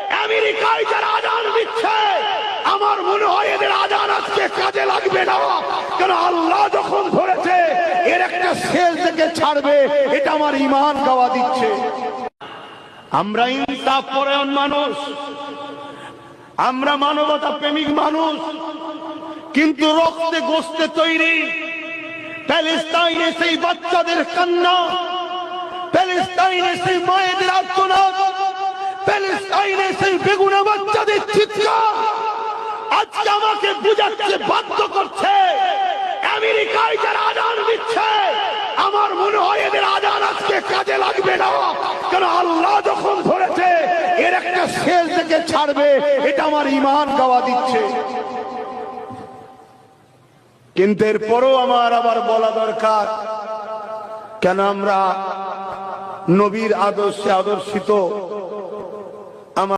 আমেরিকায় যারা আজান দিচ্ছে আমার মনে হয় এদের আজান আজকে কাজে লাগবে না, কারণ আল্লাহ যখন ধরেছে এর একটা শেষ থেকে ছাড়বে, এটা আমার ঈমান গাওয়া দিচ্ছে। আমরা ইনসাফ পরায়ণ মানুষ, আমরা মানবতা প্রেমিক মানুষ, কিন্তু রক্তে গোস্তে তৈরি। প্যালেস্টাইনে সেই বাচ্চাদের কান্না, প্যালেস্টাইনে সেই মায়েদের আর্তনাদ, প্যালেস্টাইনে সেই বেগুনা বাচ্চাদের চিৎকার আজকে আমাকে বুঝাচ্ছে, বাধ্য করছে। আমেরিকায় যারা আজান দিচ্ছে আমার মনে হয় এদের আজান আজকে কাজে লাগবে না, কারণ আল্লাহ যখন ধরেছে এর একটা শেষ থেকে ছাড়বে, এটা আমার ঈমান গাওয়া দিচ্ছে। কিন্তু এরপরও আমার আবার বলা দরকার, কেন আমরা নবীর আদর্শে আদর্শিত